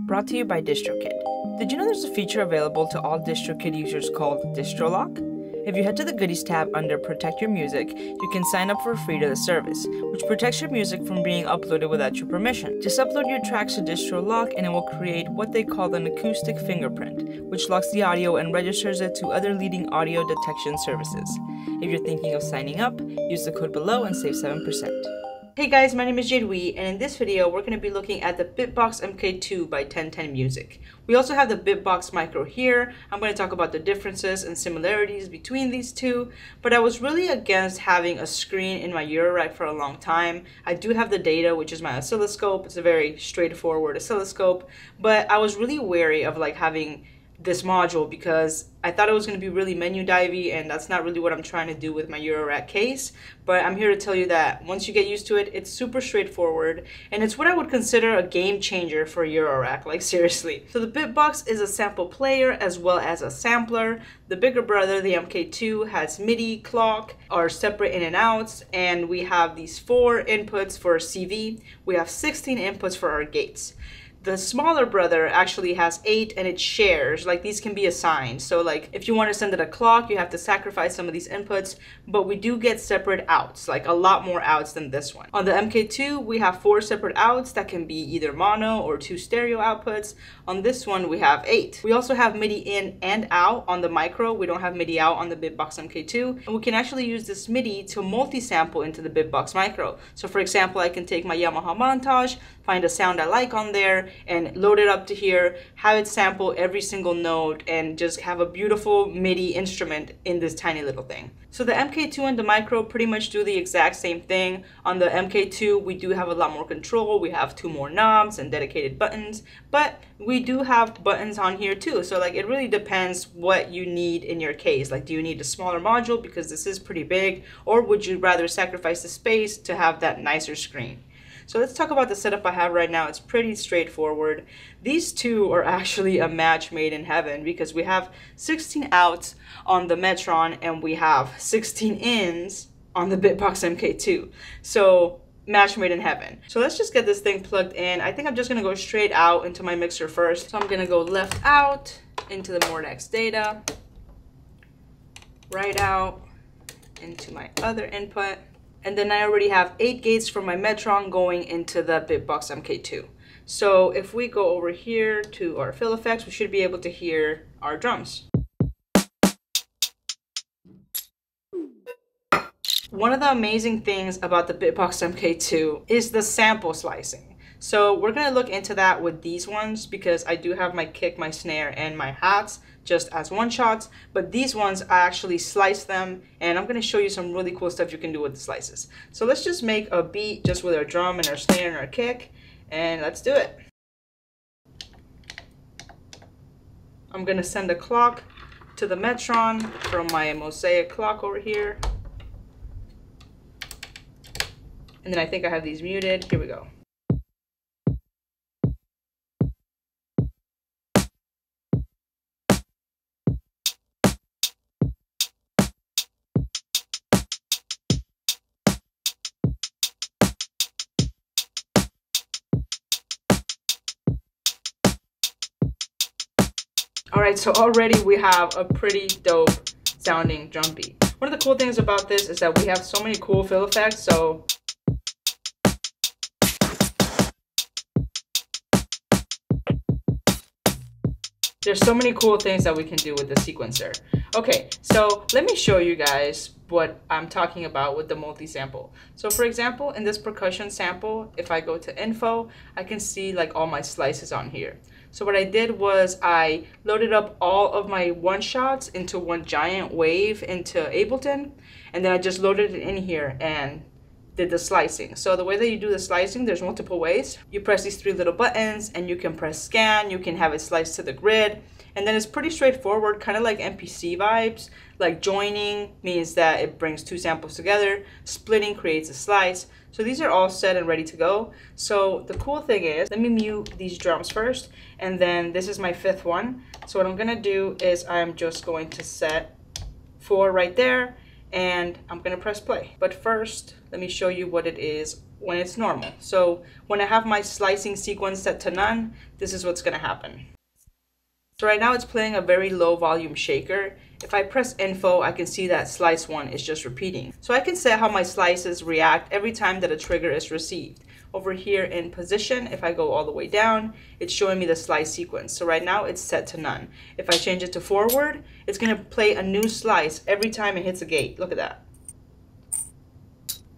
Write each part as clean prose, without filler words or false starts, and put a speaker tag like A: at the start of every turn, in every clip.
A: Brought to you by DistroKid. Did you know there's a feature available to all DistroKid users called Distro Lock? If you head to the Goodies tab under Protect Your Music, you can sign up for free to the service, which protects your music from being uploaded without your permission. Just upload your tracks to Distro Lock and it will create what they call an acoustic fingerprint, which locks the audio and registers it to other leading audio detection services. If you're thinking of signing up, use the code below and save 7%. Hey guys, my name is JAde, and in this video we're going to be looking at the Bitbox MKII by 1010Music. We also have the Bitbox Micro here. I'm going to talk about the differences and similarities between these two, but I was really against having a screen in my Eurorack for a long time. I do have the data, which is my oscilloscope. It's a very straightforward oscilloscope, but I was really wary of having this module because I thought it was going to be really menu divey, and that's not really what I'm trying to do with my Eurorack case. But I'm here to tell you that once you get used to it, it's super straightforward, and it's what I would consider a game changer for Eurorack, seriously. So the Bitbox is a sample player as well as a sampler. The bigger brother, the MKII, has MIDI, clock, our separate in and outs, and we have these 4 inputs for CV. We have 16 inputs for our gates. The smaller brother actually has 8 and it shares, these can be assigned. So if you want to send it a clock, you have to sacrifice some of these inputs, but we do get separate outs, a lot more outs than this one. On the MKII, we have 4 separate outs that can be either mono or 2 stereo outputs. On this one, we have 8. We also have MIDI in and out on the Micro. We don't have MIDI out on the Bitbox MKII, and we can actually use this MIDI to multi-sample into the Bitbox Micro. So for example, I can take my Yamaha montage, find a sound I like on there, and load it up to here, have it sample every single note, and just have a beautiful MIDI instrument in this tiny little thing. So the MKII and the Micro pretty much do the exact same thing. On the MKII, we do have a lot more control. We have 2 more knobs and dedicated buttons, but we do have buttons on here too. So it really depends what you need in your case. Do you need a smaller module because this is pretty big, or would you rather sacrifice the space to have that nicer screen? So let's talk about the setup I have right now. It's pretty straightforward. These two are actually a match made in heaven because we have 16 outs on the Metron and we have 16 ins on the Bitbox MKII. So match made in heaven. So let's just get this thing plugged in. I think I'm just gonna go straight out into my mixer first. So I'm gonna go left out into the Mordex data, right out into my other input. And then I already have 8 gates from my Metron going into the Bitbox MKII. So if we go over here to our fill effects, we should be able to hear our drums. One of the amazing things about the Bitbox MKII is the sample slicing. So we're gonna look into that with these ones because I do have my kick, my snare, and my hats just as one shots, but these ones I actually slice them, and I'm gonna show you some really cool stuff you can do with the slices. So let's just make a beat just with our drum and our snare and our kick, and let's do it. I'm gonna send a clock to the Metron from my Mosaic clock over here. And then I think I have these muted. Here we go. Alright, so already we have a pretty dope sounding drum beat. One of the cool things about this is that we have so many cool fill effects, so there's so many cool things that we can do with the sequencer. Okay, so let me show you guys what I'm talking about with the multi-sample. So for example, in this percussion sample, if I go to info, I can see all my slices on here. So what I did was I loaded up all of my one-shots into one giant wave into Ableton, and then I just loaded it in here and did the slicing. So the way that you do the slicing, there's multiple ways. You press these 3 little buttons and you can press scan, you can have it sliced to the grid, and then it's pretty straightforward, kind of like MPC vibes. Joining means that it brings 2 samples together, splitting creates a slice. So these are all set and ready to go. So the cool thing is, let me mute these drums first, and then this is my 5th one. So what I'm gonna do is I'm just going to set 4 right there, and I'm gonna press play. But first, let me show you what it is when it's normal. So when I have my slicing sequence set to none, this is what's gonna happen. So right now it's playing a very low volume shaker. If I press info, I can see that slice 1 is just repeating. So I can set how my slices react every time that a trigger is received. Over here in position, if I go all the way down, it's showing me the slice sequence. So right now it's set to none. If I change it to forward, it's gonna play a new slice every time it hits a gate. Look at that.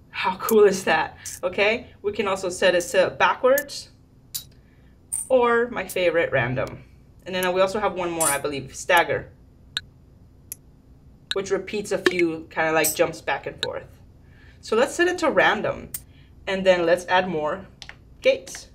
A: How cool is that? Okay, we can also set it to backwards, or my favorite, random. And then we also have one more, I believe, stagger, which repeats a few, kind of like jumps back and forth. So let's set it to random, and then let's add more gates.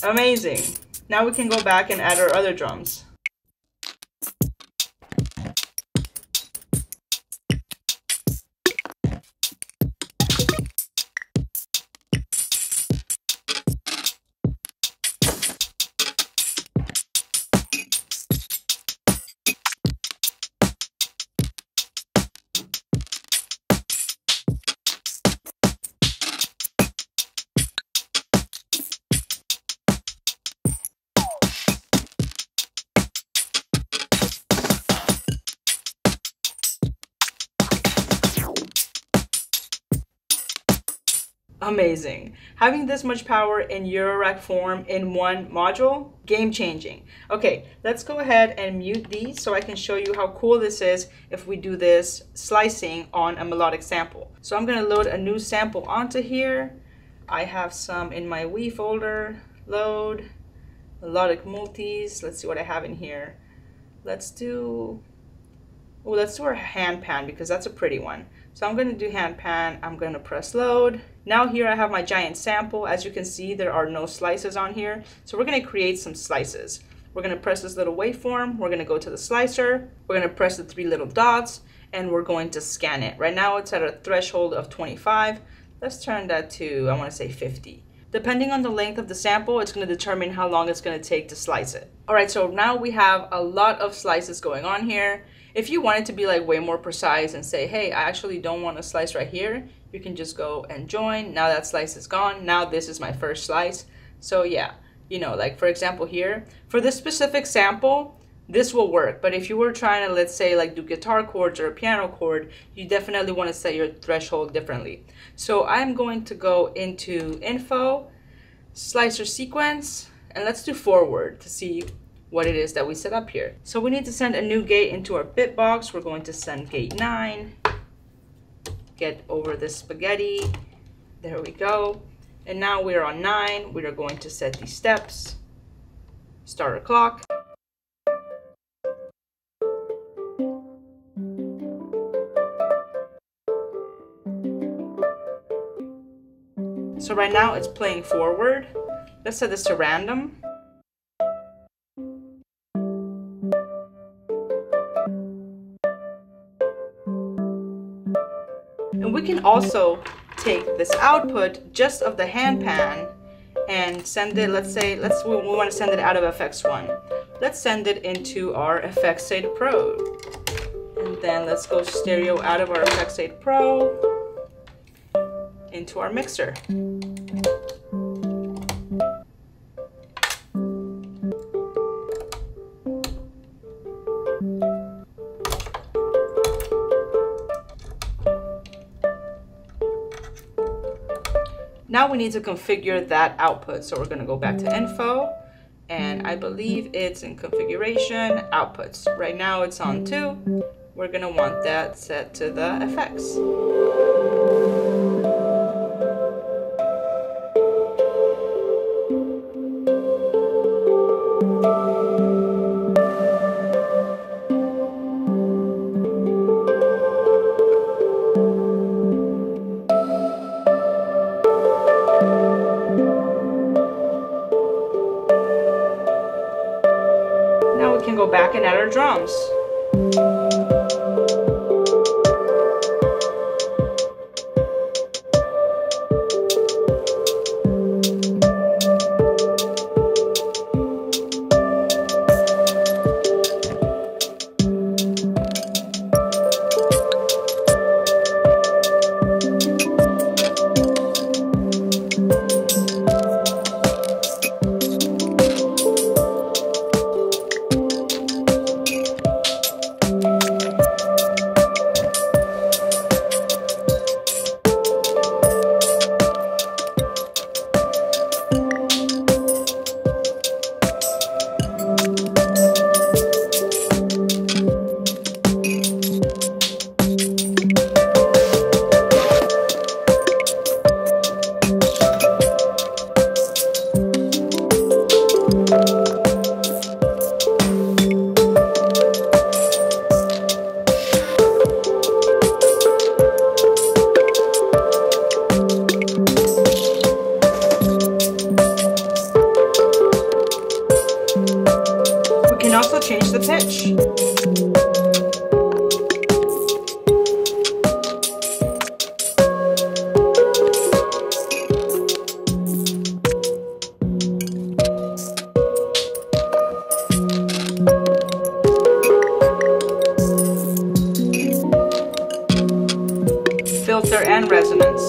A: Amazing. Now we can go back and add our other drums. Amazing. Having this much power in Eurorack form in one module, game changing. Okay, let's go ahead and mute these so I can show you how cool this is if we do this slicing on a melodic sample. So I'm gonna load a new sample onto here. I have some in my Wii folder. Load, melodic multis. Let's see what I have in here. Let's do our hand pan because that's a pretty one. So I'm going to do hand pan. I'm going to press load. Now here I have my giant sample. As you can see, there are no slices on here. So we're going to create some slices. We're going to press this little waveform. We're going to go to the slicer. We're going to press the 3 little dots and we're going to scan it. Right now it's at a threshold of 25. Let's turn that to, I want to say 50. Depending on the length of the sample, it's going to determine how long it's going to take to slice it. All right, so now we have a lot of slices going on here. If you wanted to be like way more precise and say, hey, I actually don't want a slice right here, you can just go and join. Now that slice is gone. Now this is my first slice. So yeah, you know, like for example here, for this specific sample, this will work. But if you were trying to, let's say, like do guitar chords or a piano chord, you definitely want to set your threshold differently. So I'm going to go into info, slicer sequence, and let's do forward to see what it is that we set up here. So we need to send a new gate into our Bitbox. We're going to send gate 9. Get over the spaghetti. There we go. And now we're on 9. We are going to set these steps. Start a clock. So right now it's playing forward. Let's set this to random. And we can also take this output just of the hand pan and send it, let's say, we want to send it out of FX1. Let's send it into our FX8 Pro. And then let's go stereo out of our FX8 Pro into our mixer. Now we need to configure that output. So we're going to go back to info, and I believe it's in configuration, outputs. Right now it's on 2. We're going to want that set to the effects. Can go back and add our drums. also change the pitch. Filter and resonance.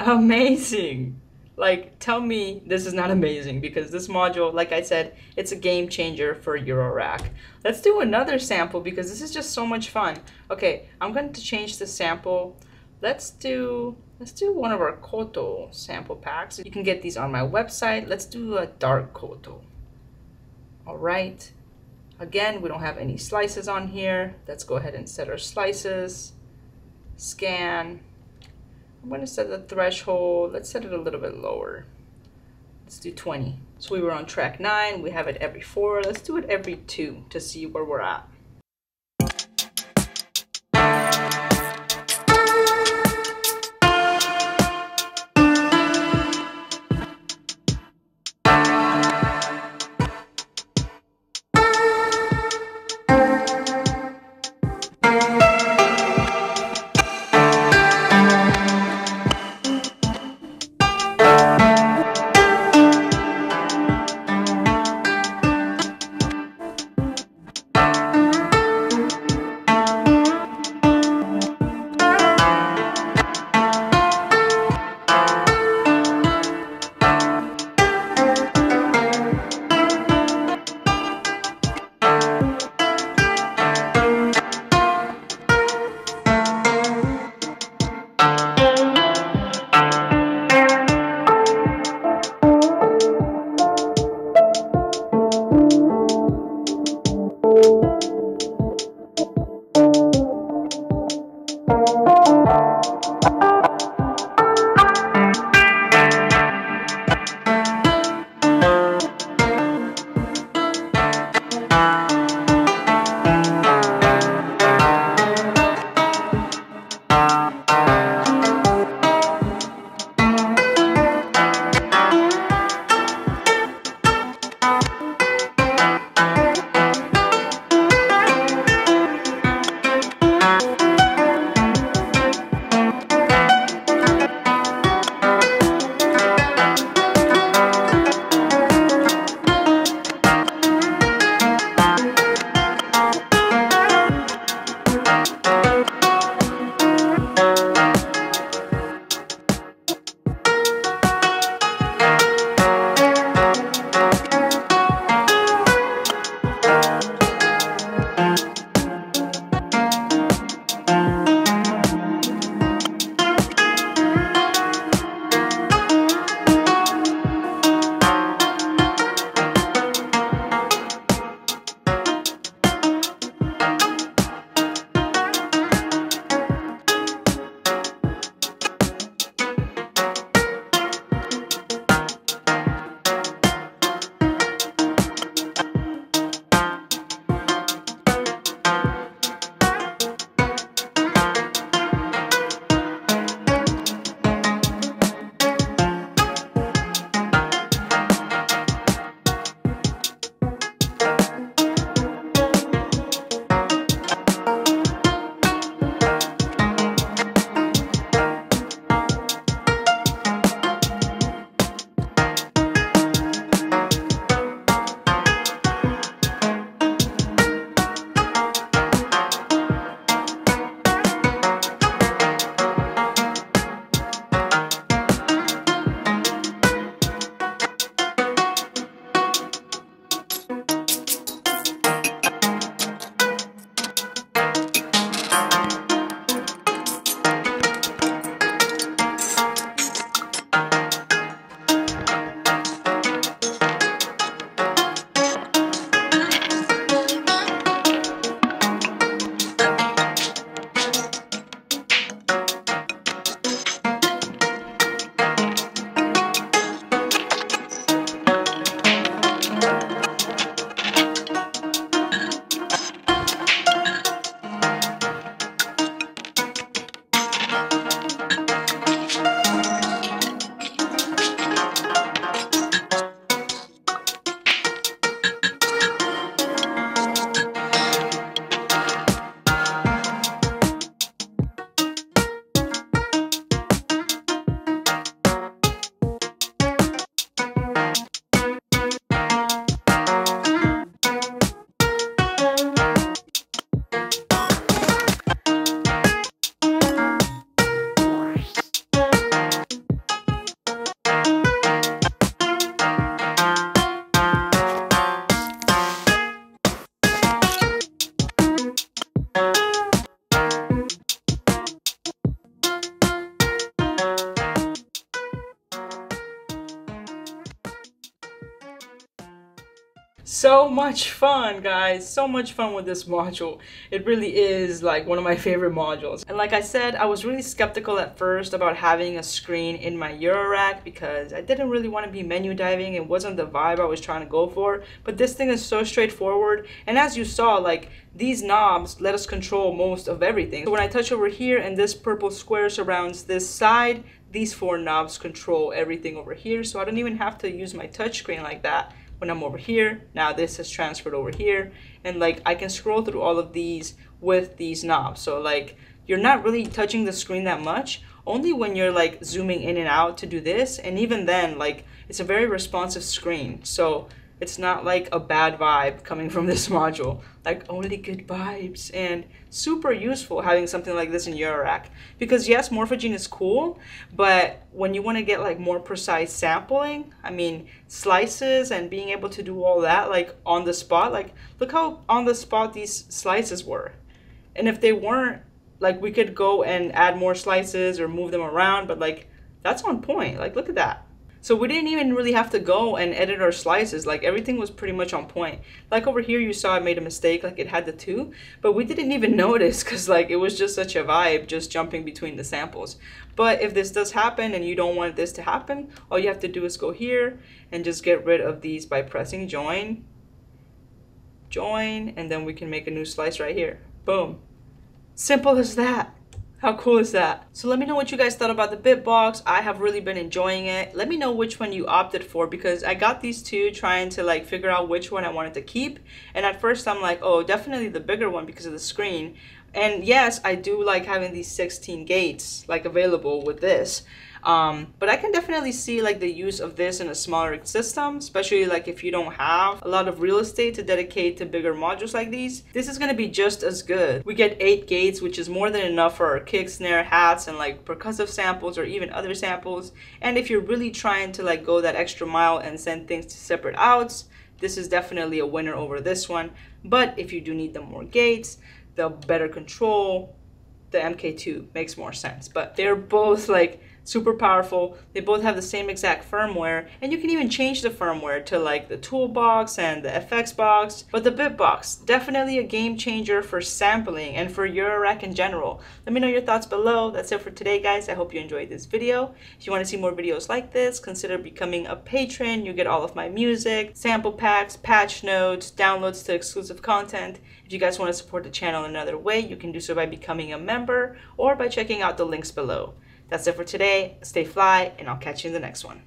A: Amazing! Like, tell me this is not amazing, because this module, like I said, it's a game changer for Eurorack. Let's do another sample because this is just so much fun. Okay, I'm going to change the sample. Let's do one of our koto sample packs. You can get these on my website. Let's do a dark koto. All right. Again, we don't have any slices on here. Let's go ahead and set our slices. Scan. I'm going to set the threshold. Let's set it a little bit lower. Let's do 20. So we were on track 9. We have it every 4. Let's do it every 2 to see where we're at. So much fun, guys. So much fun with this module. It really is like one of my favorite modules. And like I said, I was really skeptical at first about having a screen in my Eurorack because I didn't really want to be menu diving. It wasn't the vibe I was trying to go for. But this thing is so straightforward. And as you saw, like these knobs let us control most of everything. So when I touch over here and this purple square surrounds this side, these 4 knobs control everything over here. So I don't even have to use my touchscreen like that. When I'm over here, now this has transferred over here, and like I can scroll through all of these with these knobs. So like you're not really touching the screen that much, only when you're like zooming in and out to do this, and even then like it's a very responsive screen. So it's not like a bad vibe coming from this module, like only good vibes, and super useful having something like this in Eurorack. Because yes, Morphogene is cool, but when you want to get like more precise sampling, I mean slices and being able to do all that like on the spot, like look how on the spot these slices were. And if they weren't, like we could go and add more slices or move them around, but like that's on point. Like look at that. So we didn't even really have to go and edit our slices, like everything was pretty much on point. Like over here you saw I made a mistake, like it had the 2, but we didn't even notice because like it was just such a vibe just jumping between the samples. But if this does happen and you don't want this to happen, all you have to do is go here and just get rid of these by pressing join, and then we can make a new slice right here. Boom. Simple as that. How cool is that? So let me know what you guys thought about the Bitbox. I have really been enjoying it. Let me know which one you opted for, because I got these 2 trying to like figure out which one I wanted to keep. And at first I'm like, oh, definitely the bigger one because of the screen. And yes, I do like having these 16 gates like available with this. But I can definitely see like the use of this in a smaller system, especially like if you don't have a lot of real estate to dedicate to bigger modules like these. This is going to be just as good. We get 8 gates, which is more than enough for our kick, snare, hats, and like percussive samples or even other samples. And if you're really trying to like go that extra mile and send things to separate outs, this is definitely a winner over this one. But if you do need the more gates, the better control, the MKII makes more sense. But they're both like super powerful. They both have the same exact firmware, and you can even change the firmware to like the toolbox and the FX box. But the Bitbox, definitely a game changer for sampling and for Eurorack in general. Let me know your thoughts below. That's it for today, guys. I hope you enjoyed this video. If you want to see more videos like this, consider becoming a patron. You get all of my music, sample packs, patch notes, downloads to exclusive content. If you guys want to support the channel in another way, you can do so by becoming a member or by checking out the links below. That's it for today. Stay fly, and I'll catch you in the next one.